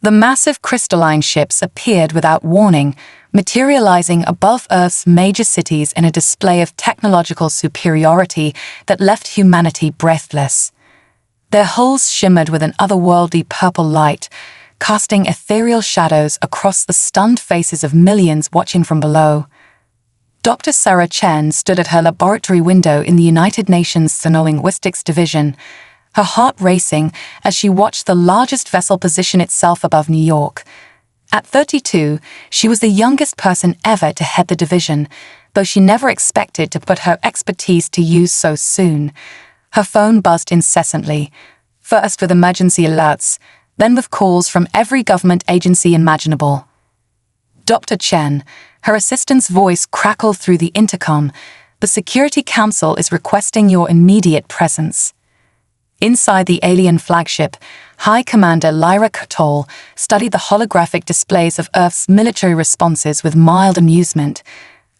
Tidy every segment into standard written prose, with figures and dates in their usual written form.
The massive crystalline ships appeared without warning, materializing above Earth's major cities in a display of technological superiority that left humanity breathless. Their hulls shimmered with an otherworldly purple light, casting ethereal shadows across the stunned faces of millions watching from below. Dr. Sarah Chen stood at her laboratory window in the United Nations Xenolinguistics Division, her heart racing as she watched the largest vessel position itself above New York. At 32, she was the youngest person ever to head the division, though she never expected to put her expertise to use so soon. Her phone buzzed incessantly, first with emergency alerts, then with calls from every government agency imaginable. Dr. Chen, her assistant's voice crackled through the intercom. The Security Council is requesting your immediate presence. Inside the alien flagship, High Commander Lyra Kotol studied the holographic displays of Earth's military responses with mild amusement.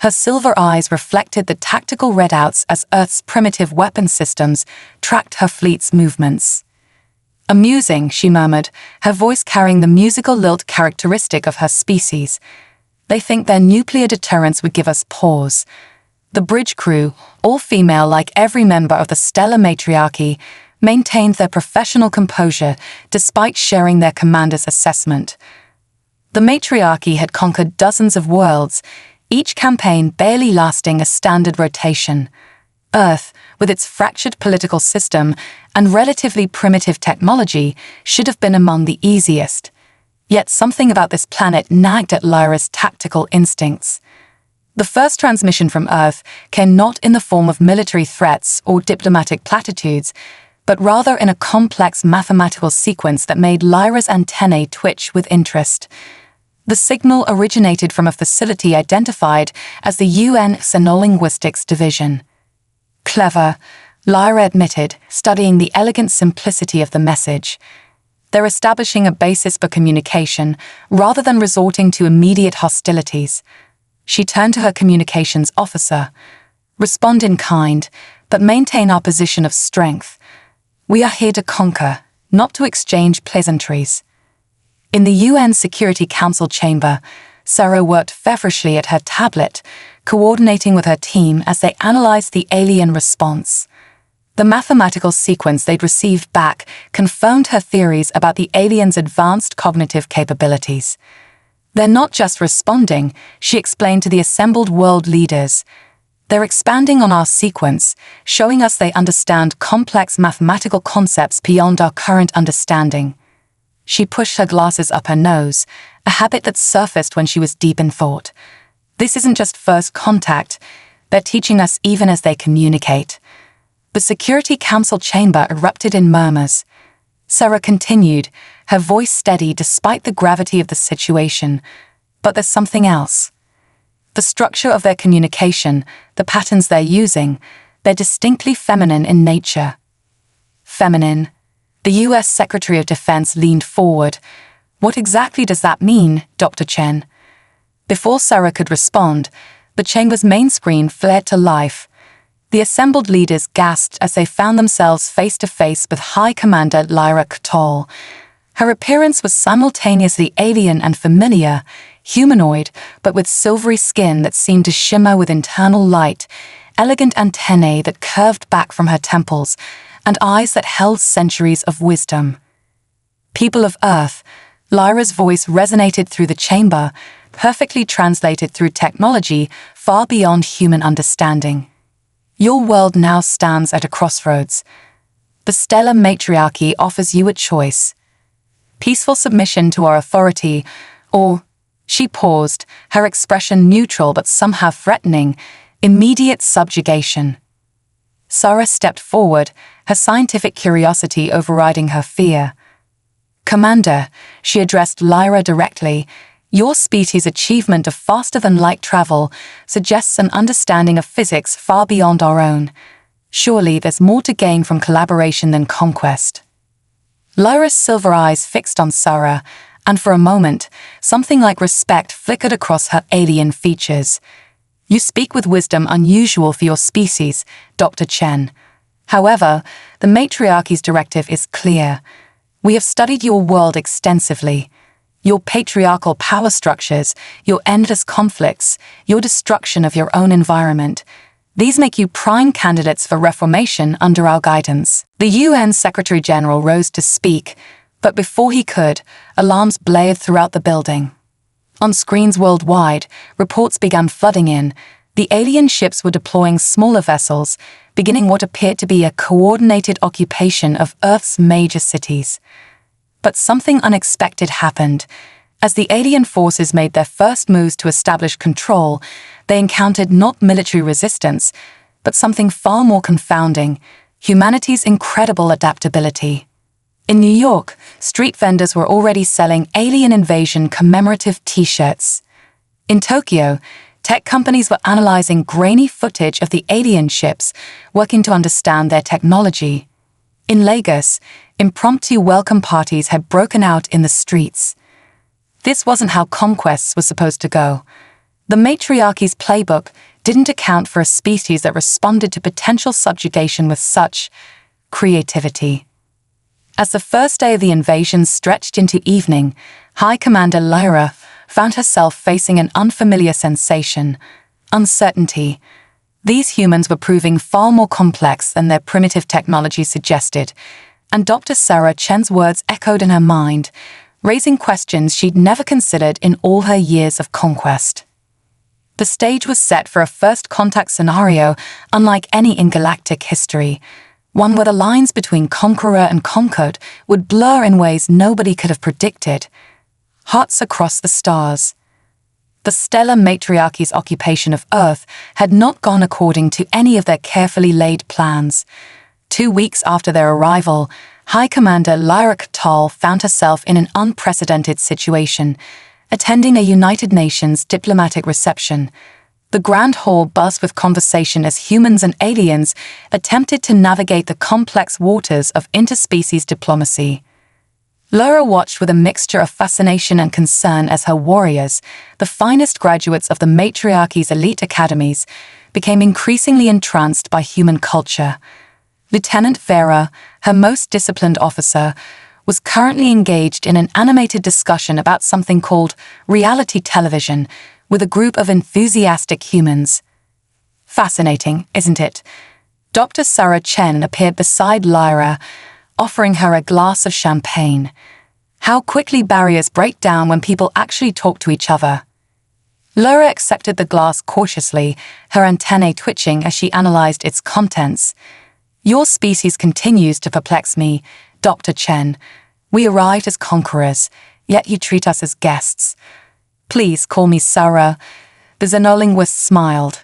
Her silver eyes reflected the tactical readouts as Earth's primitive weapon systems tracked her fleet's movements. Amusing, she murmured, her voice carrying the musical lilt characteristic of her species. They think their nuclear deterrence would give us pause. The bridge crew, all female like every member of the stellar matriarchy, maintained their professional composure despite sharing their commander's assessment. The matriarchy had conquered dozens of worlds, each campaign barely lasting a standard rotation. Earth, with its fractured political system and relatively primitive technology, should have been among the easiest. Yet something about this planet nagged at Lyra's tactical instincts. The first transmission from Earth came not in the form of military threats or diplomatic platitudes, but rather in a complex mathematical sequence that made Lyra's antennae twitch with interest. The signal originated from a facility identified as the UN Xenolinguistics Division. Clever, Lyra admitted, studying the elegant simplicity of the message. They're establishing a basis for communication rather than resorting to immediate hostilities. She turned to her communications officer. Respond in kind, but maintain our position of strength. We are here to conquer, not to exchange pleasantries. In the UN Security Council chamber, Sarah worked feverishly at her tablet, coordinating with her team as they analyzed the alien response. The mathematical sequence they'd received back confirmed her theories about the aliens' advanced cognitive capabilities. They're not just responding, she explained to the assembled world leaders. They're expanding on our sequence, showing us they understand complex mathematical concepts beyond our current understanding. She pushed her glasses up her nose, a habit that surfaced when she was deep in thought. This isn't just first contact, they're teaching us even as they communicate. The Security Council chamber erupted in murmurs. Sarah continued, her voice steady despite the gravity of the situation. But there's something else. The structure of their communication, the patterns they're using, they're distinctly feminine in nature. Feminine. The US Secretary of Defense leaned forward. What exactly does that mean, Dr. Chen? Before Sarah could respond, the chamber's main screen flared to life. The assembled leaders gasped as they found themselves face to face with High Commander Lyra Kotol. Her appearance was simultaneously alien and familiar, humanoid, but with silvery skin that seemed to shimmer with internal light, elegant antennae that curved back from her temples, and eyes that held centuries of wisdom. People of Earth, Lyra's voice resonated through the chamber, perfectly translated through technology far beyond human understanding. Your world now stands at a crossroads. The stellar matriarchy offers you a choice. Peaceful submission to our authority, or, she paused, her expression neutral but somehow threatening, immediate subjugation. Sarah stepped forward, her scientific curiosity overriding her fear. Commander, she addressed Lyra directly, your species' achievement of faster-than-light travel suggests an understanding of physics far beyond our own. Surely there's more to gain from collaboration than conquest. Lyra's silver eyes fixed on Sarah, and for a moment, something like respect flickered across her alien features. You speak with wisdom unusual for your species, Dr. Chen. However, the matriarchy's directive is clear. We have studied your world extensively. Your patriarchal power structures, your endless conflicts, your destruction of your own environment. These make you prime candidates for reformation under our guidance. The UN Secretary-General rose to speak, but before he could, alarms blared throughout the building. On screens worldwide, reports began flooding in. The alien ships were deploying smaller vessels, beginning what appeared to be a coordinated occupation of Earth's major cities. But something unexpected happened. As the alien forces made their first moves to establish control, they encountered not military resistance, but something far more confounding: humanity's incredible adaptability. In New York, street vendors were already selling alien invasion commemorative T-shirts. In Tokyo, tech companies were analyzing grainy footage of the alien ships, working to understand their technology. In Lagos, impromptu welcome parties had broken out in the streets. This wasn't how conquests were supposed to go. The matriarchy's playbook didn't account for a species that responded to potential subjugation with such creativity. As the first day of the invasion stretched into evening, High Commander Lyra found herself facing an unfamiliar sensation: uncertainty. These humans were proving far more complex than their primitive technology suggested, and Dr. Sarah Chen's words echoed in her mind, raising questions she'd never considered in all her years of conquest. The stage was set for a first contact scenario unlike any in galactic history, one where the lines between conqueror and conquered would blur in ways nobody could have predicted. Hearts across the stars. The stellar matriarchy's occupation of Earth had not gone according to any of their carefully laid plans. 2 weeks after their arrival, High Commander Lyra Catal found herself in an unprecedented situation, attending a United Nations diplomatic reception. The Grand Hall buzzed with conversation as humans and aliens attempted to navigate the complex waters of interspecies diplomacy. Lyra watched with a mixture of fascination and concern as her warriors, the finest graduates of the matriarchy's elite academies, became increasingly entranced by human culture. Lieutenant Vera, her most disciplined officer, was currently engaged in an animated discussion about something called reality television with a group of enthusiastic humans. Fascinating, isn't it? Dr. Sarah Chen appeared beside Lyra, offering her a glass of champagne. How quickly barriers break down when people actually talk to each other. Lyra accepted the glass cautiously, her antennae twitching as she analyzed its contents. "Your species continues to perplex me, Dr. Chen. We arrived as conquerors, yet you treat us as guests. Please call me Sarah." The xenolinguist smiled.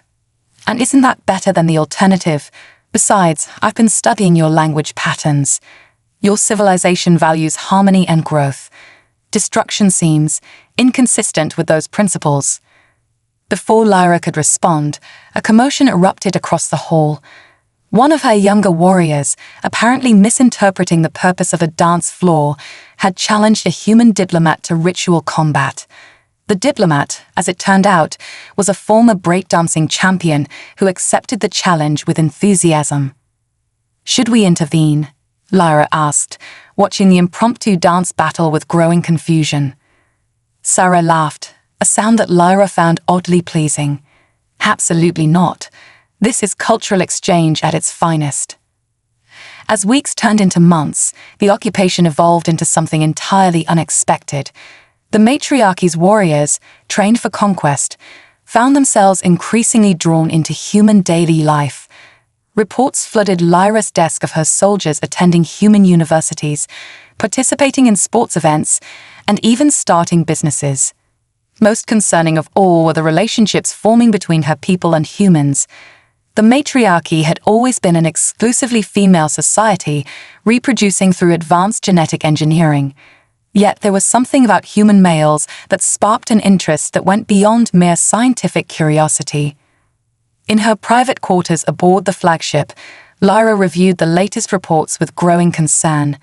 "And isn't that better than the alternative? Besides, I've been studying your language patterns. Your civilization values harmony and growth. Destruction seems inconsistent with those principles." Before Lyra could respond, a commotion erupted across the hall. One of her younger warriors, apparently misinterpreting the purpose of a dance floor, had challenged a human diplomat to ritual combat. The diplomat, as it turned out, was a former breakdancing champion who accepted the challenge with enthusiasm. "Should we intervene?" Lyra asked, watching the impromptu dance battle with growing confusion. Sarah laughed, a sound that Lyra found oddly pleasing. "Absolutely not. This is cultural exchange at its finest." As weeks turned into months, the occupation evolved into something entirely unexpected. The matriarchy's warriors, trained for conquest, found themselves increasingly drawn into human daily life. Reports flooded Lyra's desk of her soldiers attending human universities, participating in sports events, and even starting businesses. Most concerning of all were the relationships forming between her people and humans. The matriarchy had always been an exclusively female society, reproducing through advanced genetic engineering. Yet there was something about human males that sparked an interest that went beyond mere scientific curiosity. In her private quarters aboard the flagship, Lyra reviewed the latest reports with growing concern.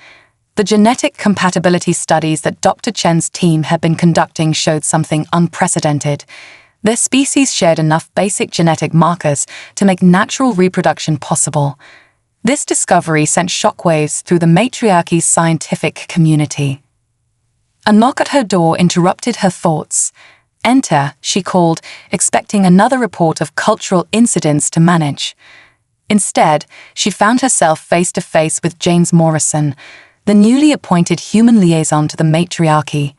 The genetic compatibility studies that Dr. Chen's team had been conducting showed something unprecedented. Their species shared enough basic genetic markers to make natural reproduction possible. This discovery sent shockwaves through the matriarchy's scientific community. A knock at her door interrupted her thoughts. "Enter," she called, expecting another report of cultural incidents to manage. Instead, she found herself face to face with James Morrison, the newly appointed human liaison to the matriarchy.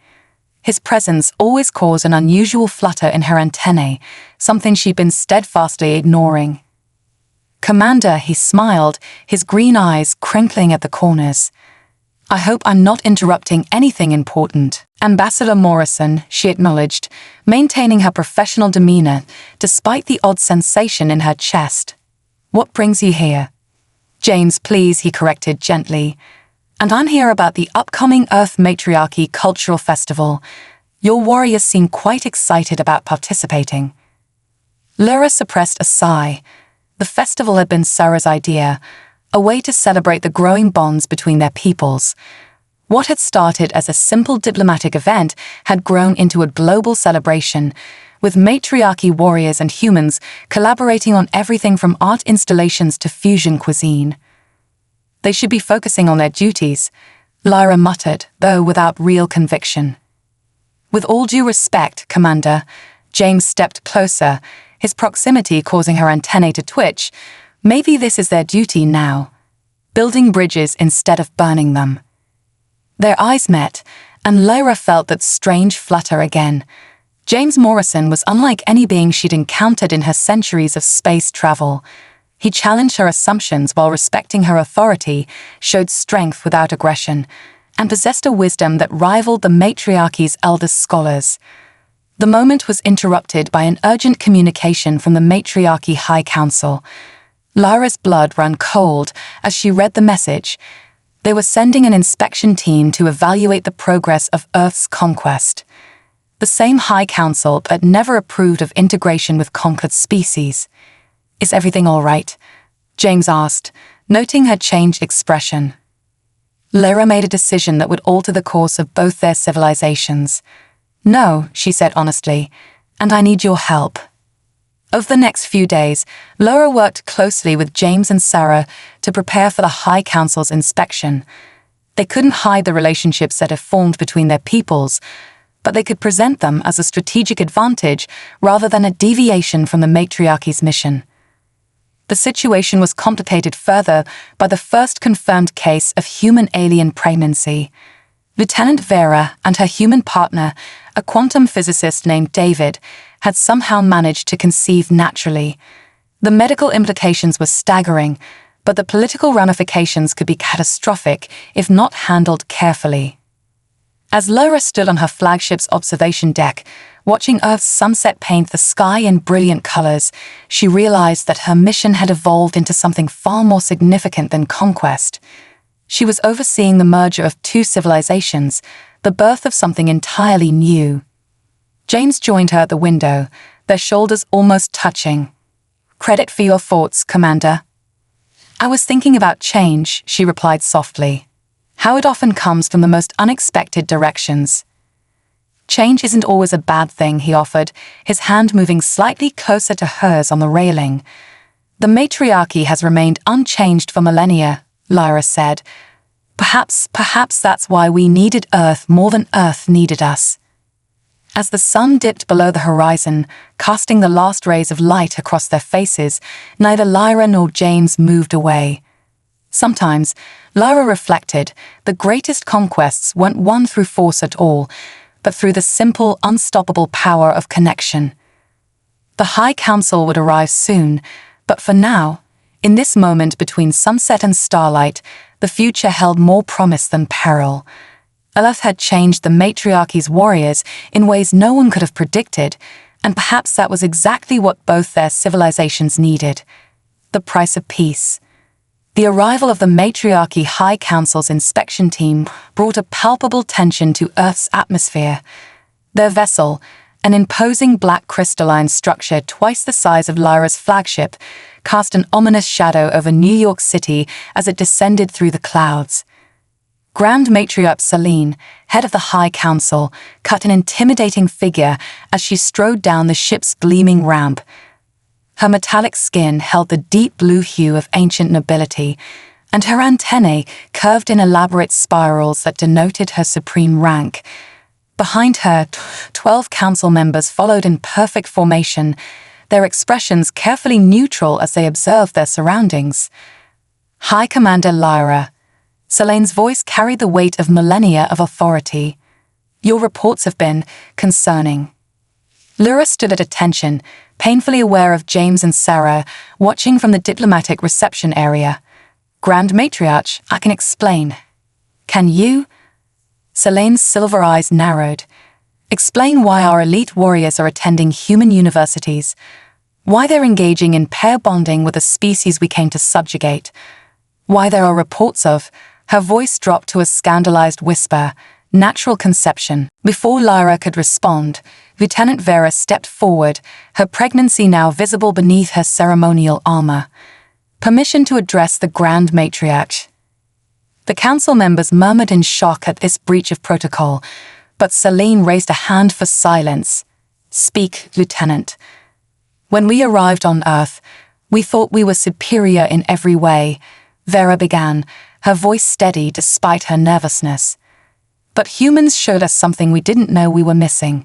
His presence always caused an unusual flutter in her antennae, something she'd been steadfastly ignoring. "Commander," he smiled, his green eyes crinkling at the corners. "I hope I'm not interrupting anything important." "Ambassador Morrison," she acknowledged, maintaining her professional demeanor despite the odd sensation in her chest. "What brings you here?" "James, please," he corrected gently. "And I'm here about the upcoming Earth Matriarchy Cultural Festival. Your warriors seem quite excited about participating." Lyra suppressed a sigh. The festival had been Sarah's idea, a way to celebrate the growing bonds between their peoples. What had started as a simple diplomatic event had grown into a global celebration, with matriarchy warriors and humans collaborating on everything from art installations to fusion cuisine. "They should be focusing on their duties," Lyra muttered, though without real conviction. "With all due respect, Commander," James stepped closer, his proximity causing her antennae to twitch. "Maybe this is their duty now. Building bridges instead of burning them." Their eyes met, and Lyra felt that strange flutter again. James Morrison was unlike any being she'd encountered in her centuries of space travel. He challenged her assumptions while respecting her authority, showed strength without aggression, and possessed a wisdom that rivaled the matriarchy's eldest scholars. The moment was interrupted by an urgent communication from the Matriarchy High Council. Lyra's blood ran cold as she read the message. They were sending an inspection team to evaluate the progress of Earth's conquest. The same High Council that never approved of integration with conquered species. "Is everything all right?" James asked, noting her changed expression. Lyra made a decision that would alter the course of both their civilizations. "No," she said honestly, "and I need your help." Over the next few days, Lyra worked closely with James and Sarah to prepare for the High Council's inspection. They couldn't hide the relationships that had formed between their peoples, but they could present them as a strategic advantage rather than a deviation from the matriarchy's mission. The situation was complicated further by the first confirmed case of human-alien pregnancy. Lieutenant Vera and her human partner, a quantum physicist named David, had somehow managed to conceive naturally. The medical implications were staggering, but the political ramifications could be catastrophic if not handled carefully. As Lyra stood on her flagship's observation deck, watching Earth's sunset paint the sky in brilliant colors, she realized that her mission had evolved into something far more significant than conquest. She was overseeing the merger of two civilizations, the birth of something entirely new. James joined her at the window, their shoulders almost touching. "Credit for your thoughts, Commander." "I was thinking about change," she replied softly. "How it often comes from the most unexpected directions." "Change isn't always a bad thing," he offered, his hand moving slightly closer to hers on the railing. "The matriarchy has remained unchanged for millennia," Lyra said. Perhaps that's why we needed Earth more than Earth needed us." As the sun dipped below the horizon, casting the last rays of light across their faces, neither Lyra nor James moved away. Sometimes, Lyra reflected, the greatest conquests weren't won through force at all, but through the simple, unstoppable power of connection. The High Council would arrive soon, but for now, in this moment between sunset and starlight, the future held more promise than peril. Earth had changed the matriarchy's warriors in ways no one could have predicted, and perhaps that was exactly what both their civilizations needed: the price of peace. The arrival of the Matriarchy High Council's inspection team brought a palpable tension to Earth's atmosphere. Their vessel, an imposing black crystalline structure twice the size of Lyra's flagship, cast an ominous shadow over New York City as it descended through the clouds. Grand Matriarch Celine, head of the High Council, cut an intimidating figure as she strode down the ship's gleaming ramp. Her metallic skin held the deep blue hue of ancient nobility, and her antennae curved in elaborate spirals that denoted her supreme rank. Behind her, 12 council members followed in perfect formation, their expressions carefully neutral as they observed their surroundings. High Commander Lyra. Selene's voice carried the weight of millennia of authority. Your reports have been concerning. Lyra stood at attention, painfully aware of James and Sarah, watching from the diplomatic reception area. Grand Matriarch, I can explain. Can you? Selene's silver eyes narrowed. Explain why our elite warriors are attending human universities, why they're engaging in pair bonding with a species we came to subjugate, why there are reports of, her voice dropped to a scandalized whisper, natural conception. Before Lyra could respond, Lieutenant Vera stepped forward, her pregnancy now visible beneath her ceremonial armor. Permission to address the Grand Matriarch. The council members murmured in shock at this breach of protocol, but Selene raised a hand for silence. Speak, Lieutenant. When we arrived on Earth, we thought we were superior in every way, Vera began, her voice steady despite her nervousness. But humans showed us something we didn't know we were missing.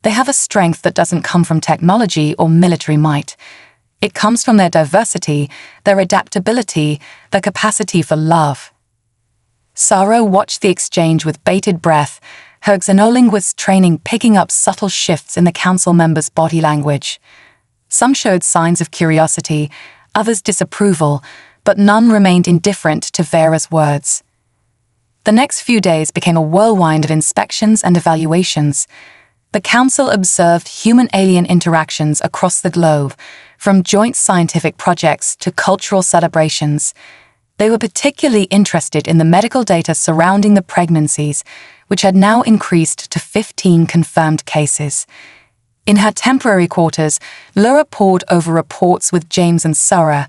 They have a strength that doesn't come from technology or military might. It comes from their diversity, their adaptability, their capacity for love. Sarah watched the exchange with bated breath, her xenolinguist training picking up subtle shifts in the council members' body language. Some showed signs of curiosity, others disapproval, but none remained indifferent to Vera's words. The next few days became a whirlwind of inspections and evaluations. The council observed human-alien interactions across the globe, from joint scientific projects to cultural celebrations. They were particularly interested in the medical data surrounding the pregnancies, which had now increased to 15 confirmed cases. In her temporary quarters, Lyra pored over reports with James and Sarah,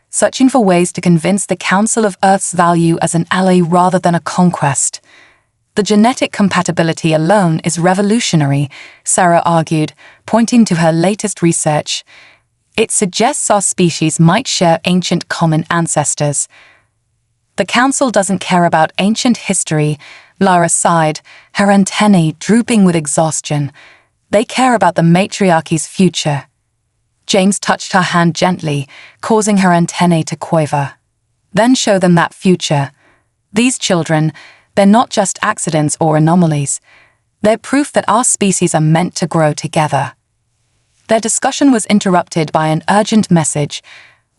searching for ways to convince the Council of Earth's value as an ally rather than a conquest. The genetic compatibility alone is revolutionary, Sarah argued, pointing to her latest research. It suggests our species might share ancient common ancestors. The Council doesn't care about ancient history, Lyra sighed, her antennae drooping with exhaustion. They care about the matriarchy's future. James touched her hand gently, causing her antennae to quiver. Then show them that future. These children, they're not just accidents or anomalies. They're proof that our species are meant to grow together. Their discussion was interrupted by an urgent message.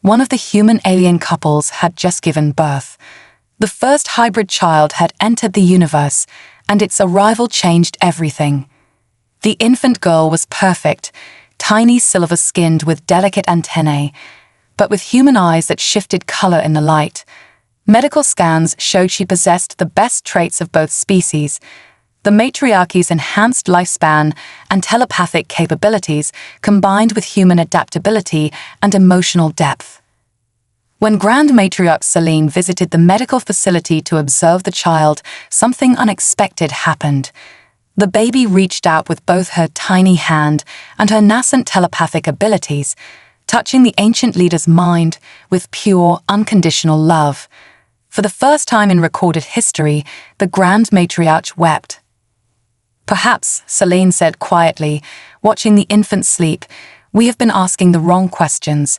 One of the human-alien couples had just given birth. The first hybrid child had entered the universe, and its arrival changed everything. The infant girl was perfect, tiny silver-skinned with delicate antennae, but with human eyes that shifted color in the light. Medical scans showed she possessed the best traits of both species. The matriarchy's enhanced lifespan and telepathic capabilities combined with human adaptability and emotional depth. When Grand Matriarch Selene visited the medical facility to observe the child, something unexpected happened. The baby reached out with both her tiny hand and her nascent telepathic abilities, touching the ancient leader's mind with pure, unconditional love. For the first time in recorded history, the Grand Matriarch wept. Perhaps, Selene said quietly, watching the infant sleep, we have been asking the wrong questions.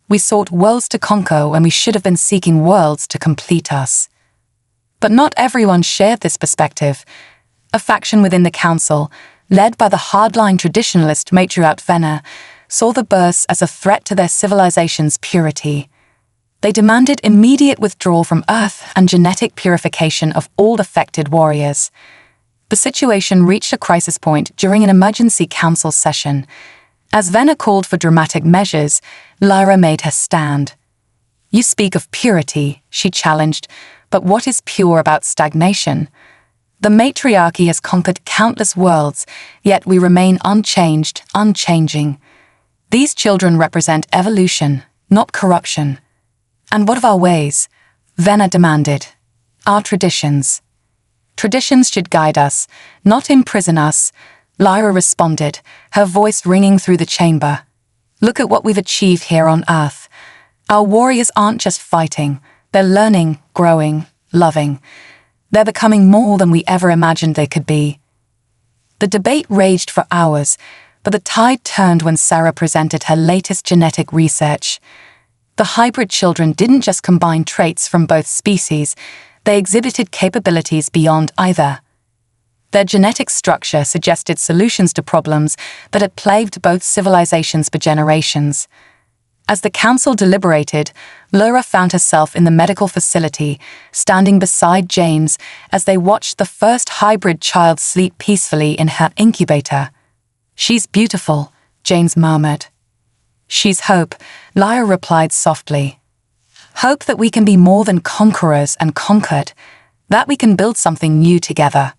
We sought worlds to conquer when we should have been seeking worlds to complete us. But not everyone shared this perspective. A faction within the council, led by the hardline traditionalist matriarch Venna, saw the births as a threat to their civilization's purity. They demanded immediate withdrawal from Earth and genetic purification of all affected warriors. The situation reached a crisis point during an emergency council session. As Venna called for dramatic measures, Lyra made her stand. You speak of purity, she challenged, but what is pure about stagnation? The matriarchy has conquered countless worlds, yet we remain unchanged, unchanging. These children represent evolution, not corruption. And what of our ways? Venna demanded. Our traditions. Traditions should guide us, not imprison us, Lyra responded, her voice ringing through the chamber. Look at what we've achieved here on Earth. Our warriors aren't just fighting, they're learning, growing, loving. They're becoming more than we ever imagined they could be. The debate raged for hours, but the tide turned when Sarah presented her latest genetic research. The hybrid children didn't just combine traits from both species, they exhibited capabilities beyond either. Their genetic structure suggested solutions to problems that had plagued both civilizations for generations. As the council deliberated, Laura found herself in the medical facility, standing beside James as they watched the first hybrid child sleep peacefully in her incubator. "She's beautiful," James murmured. "She's hope," Lyra replied softly. "Hope that we can be more than conquerors and conquered, that we can build something new together."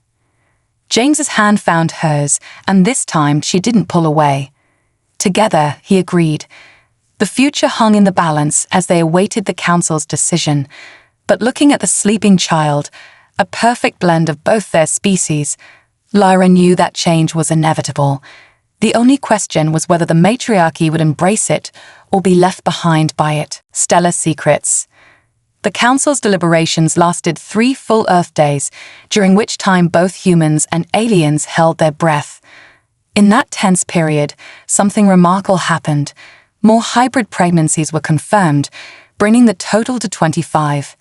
James's hand found hers, and this time she didn't pull away. Together, he agreed. The future hung in the balance as they awaited the council's decision, but looking at the sleeping child, a perfect blend of both their species, Lyra knew that change was inevitable. The only question was whether the matriarchy would embrace it or be left behind by it. Stellar secrets. The council's deliberations lasted 3 full Earth days, during which time both humans and aliens held their breath. In that tense period, something remarkable happened. More hybrid pregnancies were confirmed, bringing the total to 25.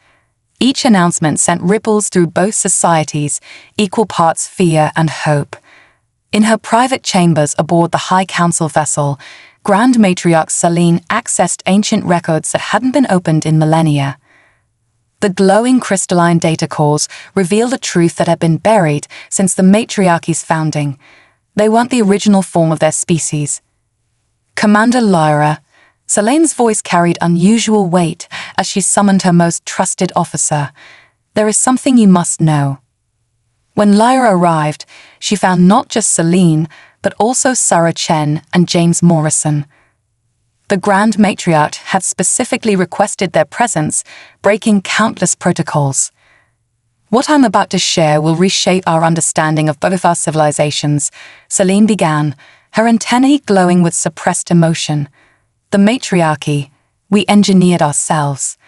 Each announcement sent ripples through both societies, equal parts fear and hope. In her private chambers aboard the High Council vessel, Grand Matriarch Selene accessed ancient records that hadn't been opened in millennia. The glowing crystalline data cores revealed a truth that had been buried since the matriarchy's founding. They weren't the original form of their species. "Commander Lyra," Selene's voice carried unusual weight as she summoned her most trusted officer. "There is something you must know." When Lyra arrived, she found not just Selene, but also Sarah Chen and James Morrison. The Grand Matriarch had specifically requested their presence, breaking countless protocols. "What I'm about to share will reshape our understanding of both our civilizations," Selene began, her antennae glowing with suppressed emotion. "The matriarchy, we engineered ourselves.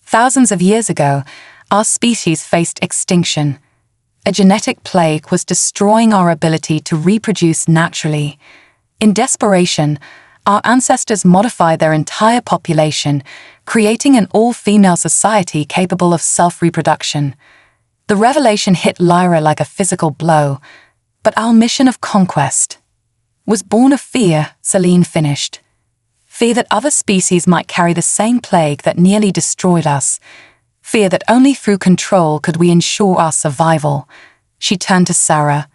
Thousands of years ago, our species faced extinction. A genetic plague was destroying our ability to reproduce naturally. In desperation, our ancestors modified their entire population, creating an all-female society capable of self-reproduction. The revelation hit Lyra like a physical blow, but our mission of conquest was born of fear," Selene finished. "Fear that other species might carry the same plague that nearly destroyed us. Fear that only through control could we ensure our survival." She turned to Sarah.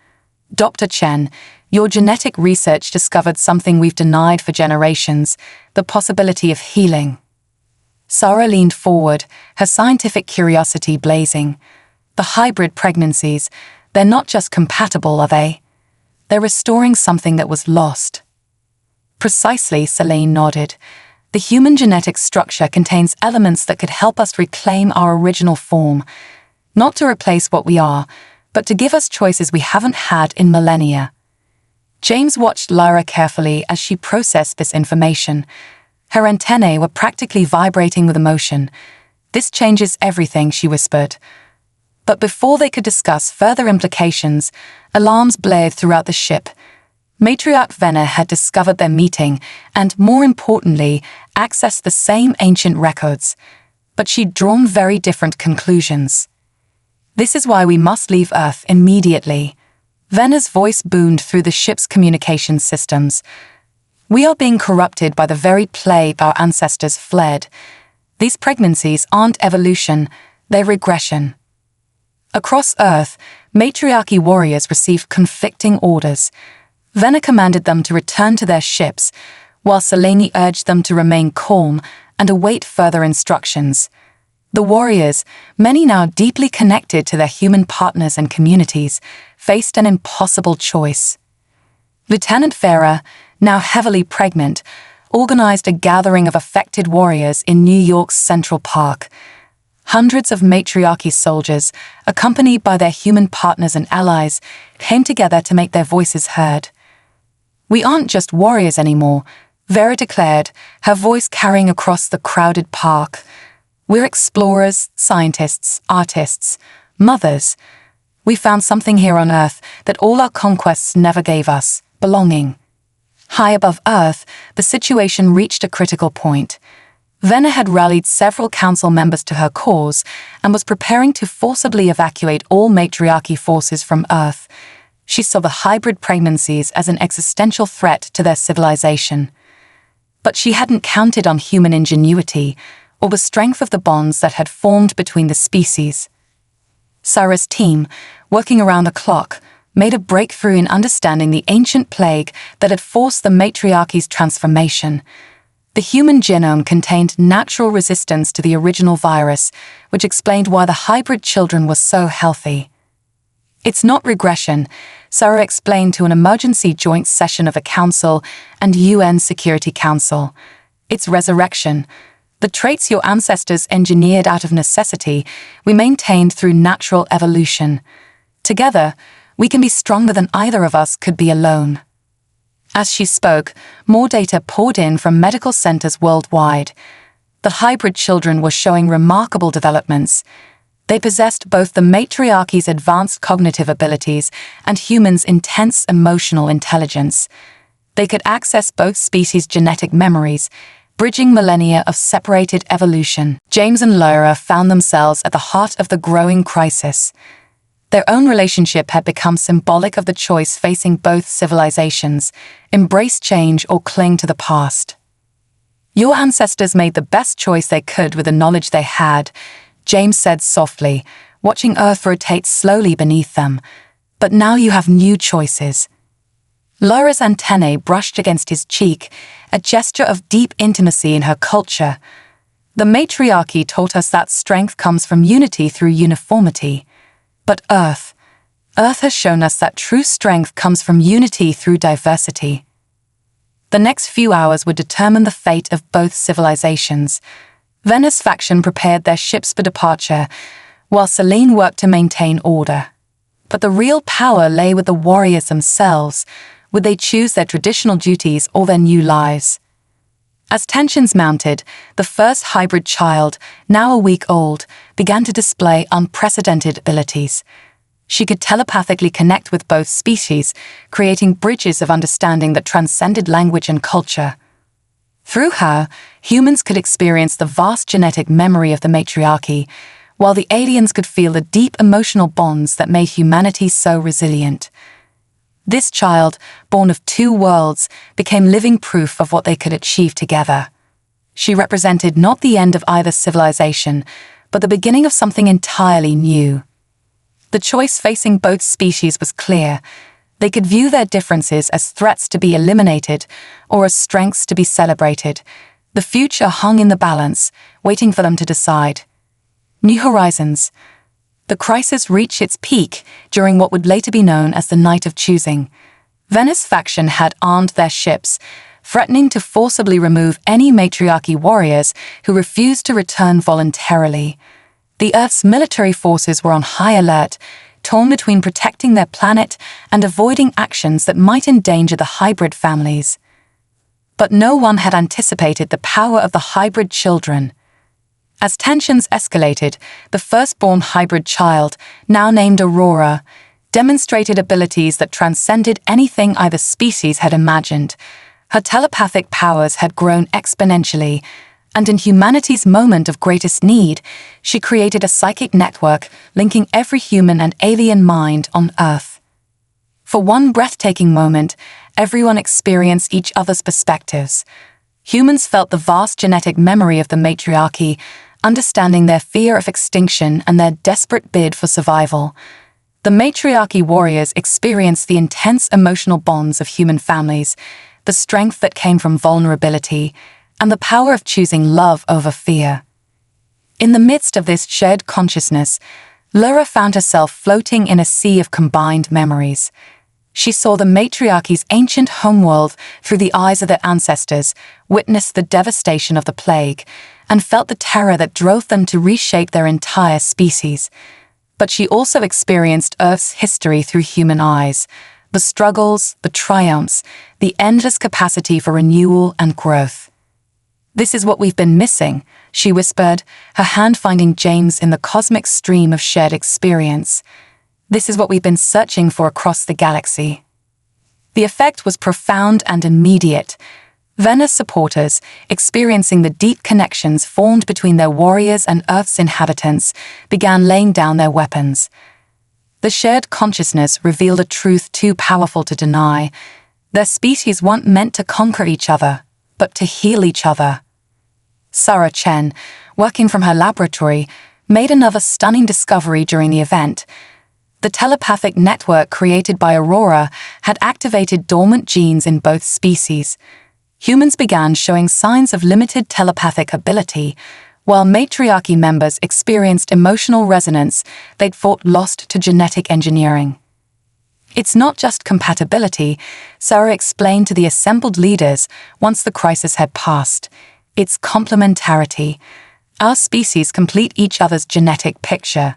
"Dr. Chen, your genetic research discovered something we've denied for generations, the possibility of healing." Sarah leaned forward, her scientific curiosity blazing. "The hybrid pregnancies, they're not just compatible, are they? They're restoring something that was lost." "Precisely," Selene nodded. "The human genetic structure contains elements that could help us reclaim our original form, not to replace what we are, but to give us choices we haven't had in millennia." James watched Lyra carefully as she processed this information. Her antennae were practically vibrating with emotion. "This changes everything," she whispered. But before they could discuss further implications, alarms blared throughout the ship. Matriarch Venner had discovered their meeting and, more importantly, accessed the same ancient records. But she'd drawn very different conclusions. "This is why we must leave Earth immediately." Venner's voice boomed through the ship's communication systems. "We are being corrupted by the very plague our ancestors fled. These pregnancies aren't evolution, they're regression." Across Earth, matriarchy warriors received conflicting orders. Venner commanded them to return to their ships, while Selene urged them to remain calm and await further instructions. The warriors, many now deeply connected to their human partners and communities, faced an impossible choice. Lieutenant Farah, now heavily pregnant, organized a gathering of affected warriors in New York's Central Park. Hundreds of matriarchy soldiers, accompanied by their human partners and allies, came together to make their voices heard. "We aren't just warriors anymore," Vera declared, her voice carrying across the crowded park. "We're explorers, scientists, artists, mothers. We found something here on Earth that all our conquests never gave us: belonging. High above Earth, the situation reached a critical point. Vena had rallied several council members to her cause and was preparing to forcibly evacuate all matriarchy forces from Earth. She saw the hybrid pregnancies as an existential threat to their civilization. But she hadn't counted on human ingenuity or the strength of the bonds that had formed between the species. Sarah's team, working around the clock, made a breakthrough in understanding the ancient plague that had forced the matriarchy's transformation. The human genome contained natural resistance to the original virus, which explained why the hybrid children were so healthy. It's not regression, Sarah explained to an emergency joint session of the Council and UN Security Council. It's resurrection. The traits your ancestors engineered out of necessity, we maintained through natural evolution. Together, we can be stronger than either of us could be alone. As she spoke, more data poured in from medical centers worldwide. The hybrid children were showing remarkable developments. They possessed both the matriarchy's advanced cognitive abilities and humans' intense emotional intelligence. They could access both species' genetic memories, bridging millennia of separated evolution. James and Lyra found themselves at the heart of the growing crisis. Their own relationship had become symbolic of the choice facing both civilizations: embrace change or cling to the past. Your ancestors made the best choice they could with the knowledge they had, James said softly, watching Earth rotate slowly beneath them. But now you have new choices. Lyra's antennae brushed against his cheek, a gesture of deep intimacy in her culture. The matriarchy taught us that strength comes from unity through uniformity. But Earth has shown us that true strength comes from unity through diversity. The next few hours would determine the fate of both civilizations. Vena's faction prepared their ships for departure, while Selene worked to maintain order. But the real power lay with the warriors themselves. Would they choose their traditional duties or their new lives? As tensions mounted, the first hybrid child, now a week old, began to display unprecedented abilities. She could telepathically connect with both species, creating bridges of understanding that transcended language and culture. Through her, humans could experience the vast genetic memory of the matriarchy, while the aliens could feel the deep emotional bonds that made humanity so resilient. This child, born of two worlds, became living proof of what they could achieve together. She represented not the end of either civilization, but the beginning of something entirely new. The choice facing both species was clear. They could view their differences as threats to be eliminated or as strengths to be celebrated. The future hung in the balance, waiting for them to decide. New horizons. The crisis reached its peak during what would later be known as the Night of Choosing. Vena's faction had armed their ships, threatening to forcibly remove any matriarchy warriors who refused to return voluntarily. The Earth's military forces were on high alert, torn between protecting their planet and avoiding actions that might endanger the hybrid families. But no one had anticipated the power of the hybrid children. As tensions escalated, the firstborn hybrid child, now named Aurora, demonstrated abilities that transcended anything either species had imagined. Her telepathic powers had grown exponentially, and in humanity's moment of greatest need, she created a psychic network linking every human and alien mind on Earth. For one breathtaking moment, everyone experienced each other's perspectives. Humans felt the vast genetic memory of the matriarchy, understanding their fear of extinction and their desperate bid for survival. The matriarchy warriors experienced the intense emotional bonds of human families, the strength that came from vulnerability, and the power of choosing love over fear. In the midst of this shared consciousness, Lyra found herself floating in a sea of combined memories. She saw the matriarchy's ancient homeworld through the eyes of their ancestors, witnessed the devastation of the plague, and felt the terror that drove them to reshape their entire species. But she also experienced Earth's history through human eyes, the struggles, the triumphs, the endless capacity for renewal and growth. "This is what we've been missing," she whispered, her hand finding James in the cosmic stream of shared experience. This is what we've been searching for across the galaxy. The effect was profound and immediate. Venus supporters, experiencing the deep connections formed between their warriors and Earth's inhabitants, began laying down their weapons. The shared consciousness revealed a truth too powerful to deny. Their species weren't meant to conquer each other, but to heal each other. Sarah Chen, working from her laboratory, made another stunning discovery during the event. The telepathic network created by Aurora had activated dormant genes in both species. Humans began showing signs of limited telepathic ability, while matriarchy members experienced emotional resonance they'd thought lost to genetic engineering. It's not just compatibility, Sarah explained to the assembled leaders once the crisis had passed. It's complementarity. Our species complete each other's genetic picture.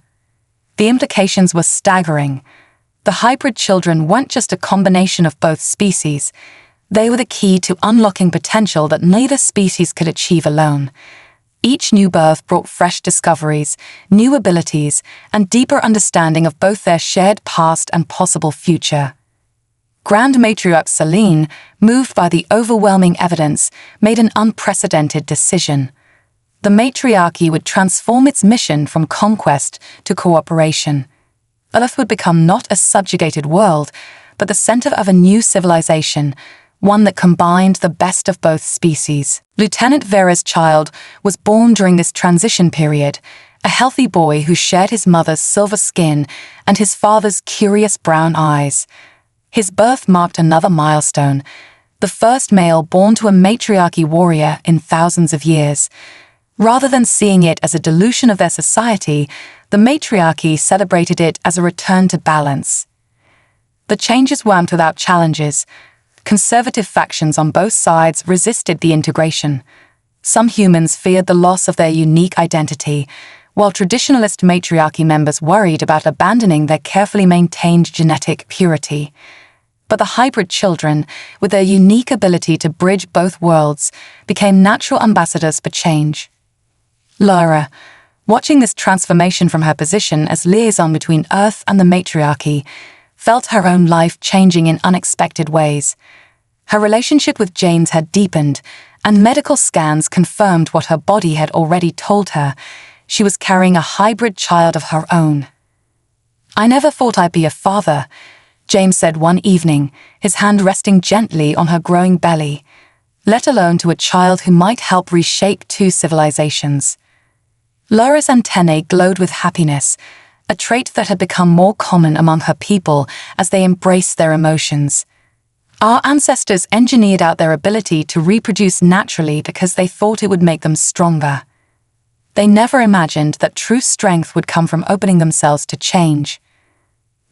The implications were staggering. The hybrid children weren't just a combination of both species. They were the key to unlocking potential that neither species could achieve alone. Each new birth brought fresh discoveries, new abilities, and deeper understanding of both their shared past and possible future. Grand Matriarch Selene, moved by the overwhelming evidence, made an unprecedented decision. The matriarchy would transform its mission from conquest to cooperation. Earth would become not a subjugated world, but the center of a new civilization, one that combined the best of both species. Lieutenant Vera's child was born during this transition period, a healthy boy who shared his mother's silver skin and his father's curious brown eyes. His birth marked another milestone, the first male born to a matriarchy warrior in thousands of years. Rather than seeing it as a dilution of their society, the matriarchy celebrated it as a return to balance. The changes weren't without challenges. Conservative factions on both sides resisted the integration. Some humans feared the loss of their unique identity, while traditionalist matriarchy members worried about abandoning their carefully maintained genetic purity. But the hybrid children, with their unique ability to bridge both worlds, became natural ambassadors for change. Lyra, watching this transformation from her position as liaison between Earth and the matriarchy, felt her own life changing in unexpected ways. Her relationship with James had deepened, and medical scans confirmed what her body had already told her. She was carrying a hybrid child of her own. "I never thought I'd be a father," James said one evening, his hand resting gently on her growing belly, let alone to a child who might help reshape two civilizations. Lyra's antennae glowed with happiness, a trait that had become more common among her people as they embraced their emotions. Our ancestors engineered out their ability to reproduce naturally because they thought it would make them stronger. They never imagined that true strength would come from opening themselves to change.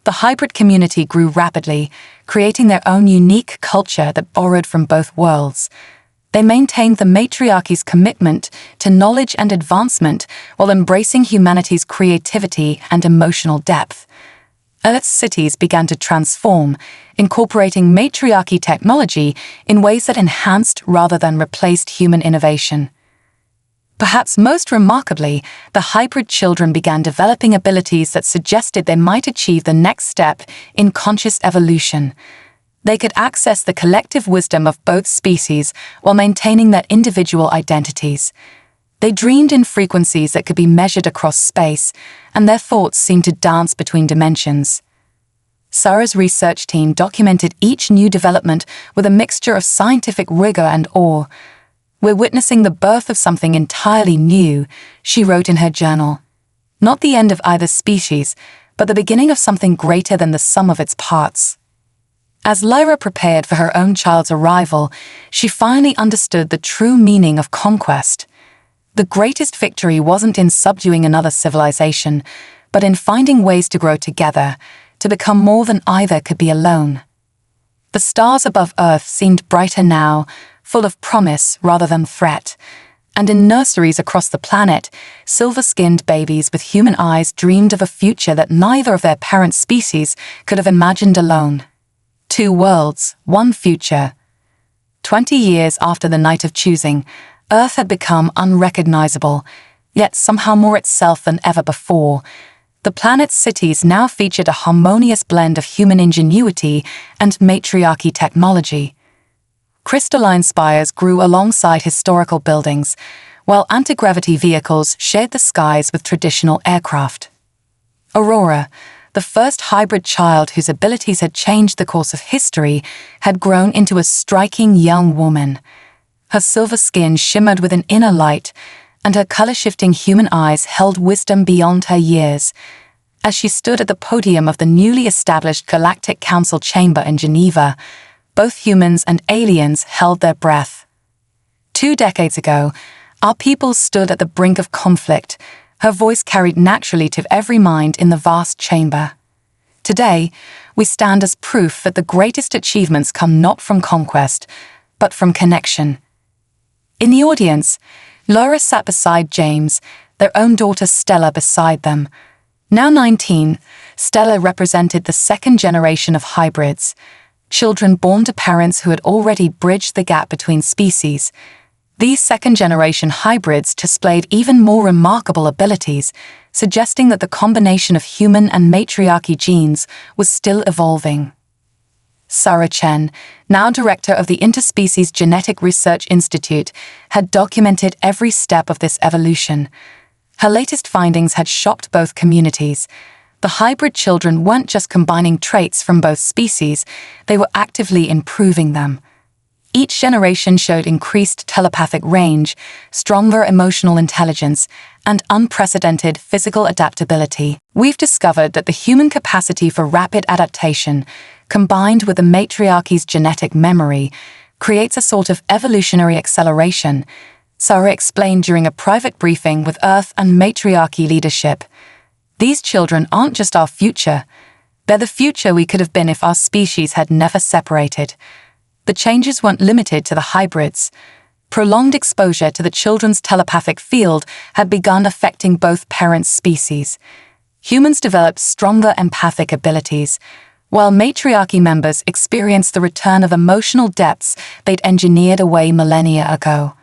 The hybrid community grew rapidly, creating their own unique culture that borrowed from both worlds. They maintained the matriarchy's commitment to knowledge and advancement while embracing humanity's creativity and emotional depth. Earth's cities began to transform, incorporating matriarchy technology in ways that enhanced rather than replaced human innovation. Perhaps most remarkably, the hybrid children began developing abilities that suggested they might achieve the next step in conscious evolution. They could access the collective wisdom of both species while maintaining their individual identities. They dreamed in frequencies that could be measured across space, and their thoughts seemed to dance between dimensions. Sarah's research team documented each new development with a mixture of scientific rigor and awe. "We're witnessing the birth of something entirely new," she wrote in her journal. "Not the end of either species, but the beginning of something greater than the sum of its parts." As Lyra prepared for her own child's arrival, she finally understood the true meaning of conquest. The greatest victory wasn't in subduing another civilization, but in finding ways to grow together, to become more than either could be alone. The stars above Earth seemed brighter now, full of promise rather than threat, and in nurseries across the planet, silver-skinned babies with human eyes dreamed of a future that neither of their parent species could have imagined alone. 2 worlds, 1 future. 20 years after the night of choosing, Earth had become unrecognizable, yet somehow more itself than ever before. The planet's cities now featured a harmonious blend of human ingenuity and matriarchy technology. Crystalline spires grew alongside historical buildings, while anti-gravity vehicles shared the skies with traditional aircraft. Aurora, the first hybrid child whose abilities had changed the course of history, had grown into a striking young woman. Her silver skin shimmered with an inner light, and her color-shifting human eyes held wisdom beyond her years. As she stood at the podium of the newly established Galactic Council chamber in Geneva, both humans and aliens held their breath. 2 decades ago, our people stood at the brink of conflict, her voice carried naturally to every mind in the vast chamber. Today, we stand as proof that the greatest achievements come not from conquest, but from connection. In the audience, Laura sat beside James, their own daughter Stella beside them. Now 19, Stella represented the second generation of hybrids, children born to parents who had already bridged the gap between species. These second-generation hybrids displayed even more remarkable abilities, suggesting that the combination of human and matriarchy genes was still evolving. Sarah Chen, now director of the Interspecies Genetic Research Institute, had documented every step of this evolution. Her latest findings had shocked both communities. The hybrid children weren't just combining traits from both species, they were actively improving them. Each generation showed increased telepathic range, stronger emotional intelligence, and unprecedented physical adaptability. We've discovered that the human capacity for rapid adaptation, combined with the matriarchy's genetic memory, creates a sort of evolutionary acceleration, Sarah explained during a private briefing with Earth and matriarchy leadership. These children aren't just our future. They're the future we could have been if our species had never separated. The changes weren't limited to the hybrids. Prolonged exposure to the children's telepathic field had begun affecting both parent species. Humans developed stronger empathic abilities, while matriarchy members experienced the return of emotional depths they'd engineered away millennia ago.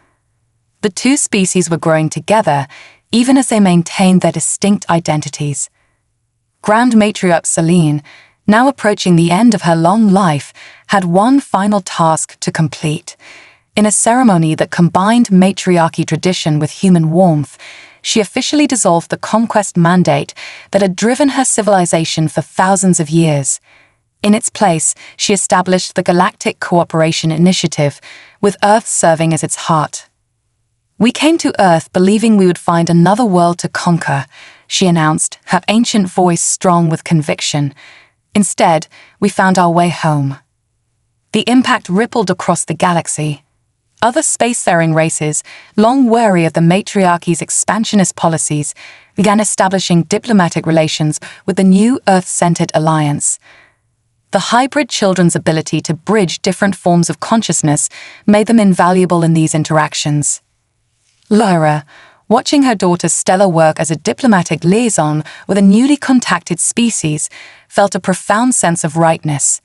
The two species were growing together, even as they maintained their distinct identities. Grand Matriarch Celine, now approaching the end of her long life, had one final task to complete. In a ceremony that combined matriarchy tradition with human warmth, she officially dissolved the conquest mandate that had driven her civilization for thousands of years. In its place, she established the Galactic Cooperation Initiative, with Earth serving as its heart. "We came to Earth believing we would find another world to conquer," she announced, her ancient voice strong with conviction. "Instead, we found our way home." The impact rippled across the galaxy. Other spacefaring races, long wary of the matriarchy's expansionist policies, began establishing diplomatic relations with the new Earth-centered alliance. The hybrid children's ability to bridge different forms of consciousness made them invaluable in these interactions. Lyra, watching her daughter Stella work as a diplomatic liaison with a newly contacted species, felt a profound sense of rightness.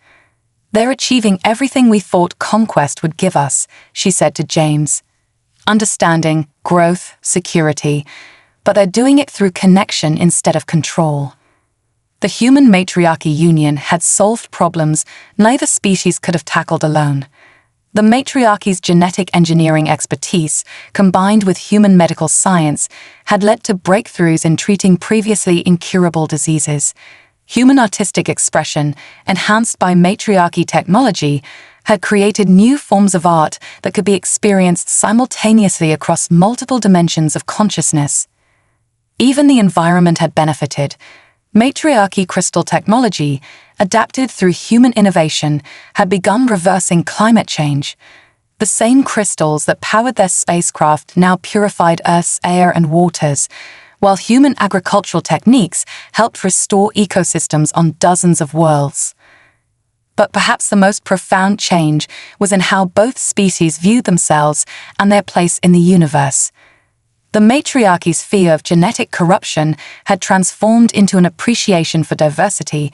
"They're achieving everything we thought conquest would give us," she said to James. "Understanding, growth, security, but they're doing it through connection instead of control." The human matriarchy union had solved problems neither species could have tackled alone. The matriarchy's genetic engineering expertise, combined with human medical science, had led to breakthroughs in treating previously incurable diseases. Human artistic expression, enhanced by matriarchy technology, had created new forms of art that could be experienced simultaneously across multiple dimensions of consciousness. Even the environment had benefited. Matriarchy crystal technology, adapted through human innovation, had begun reversing climate change. The same crystals that powered their spacecraft now purified Earth's air and waters, while human agricultural techniques helped restore ecosystems on dozens of worlds. But perhaps the most profound change was in how both species viewed themselves and their place in the universe. The matriarchy's fear of genetic corruption had transformed into an appreciation for diversity,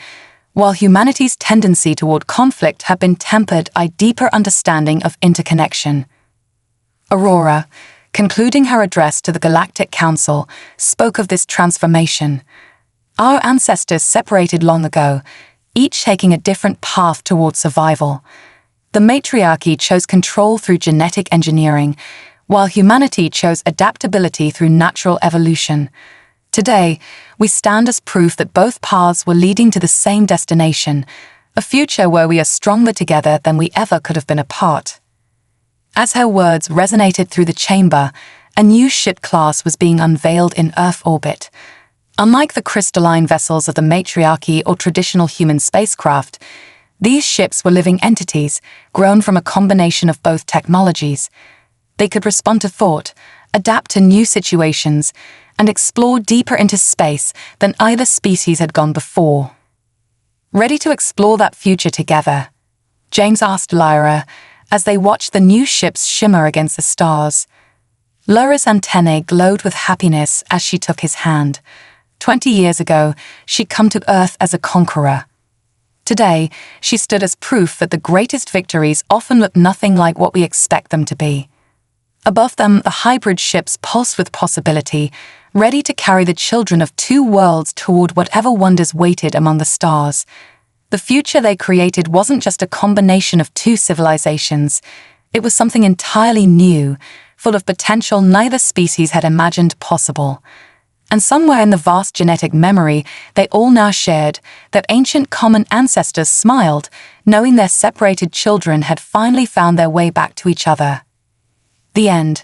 while humanity's tendency toward conflict had been tempered by deeper understanding of interconnection. Aurora, concluding her address to the Galactic Council, spoke of this transformation. Our ancestors separated long ago, each taking a different path towards survival. The matriarchy chose control through genetic engineering, while humanity chose adaptability through natural evolution. Today, we stand as proof that both paths were leading to the same destination, a future where we are stronger together than we ever could have been apart. As her words resonated through the chamber, a new ship class was being unveiled in Earth orbit. Unlike the crystalline vessels of the matriarchy or traditional human spacecraft, these ships were living entities, grown from a combination of both technologies. They could respond to thought, adapt to new situations, and explore deeper into space than either species had gone before. Ready to explore that future together? James asked Lyra, as they watched the new ships shimmer against the stars. Lyra's antennae glowed with happiness as she took his hand. 20 years ago, she'd come to Earth as a conqueror. Today, she stood as proof that the greatest victories often look nothing like what we expect them to be. Above them, the hybrid ships pulsed with possibility, ready to carry the children of two worlds toward whatever wonders waited among the stars. The future they created wasn't just a combination of two civilizations. It was something entirely new, full of potential neither species had imagined possible. And somewhere in the vast genetic memory they all now shared, that ancient common ancestors smiled, knowing their separated children had finally found their way back to each other. The end.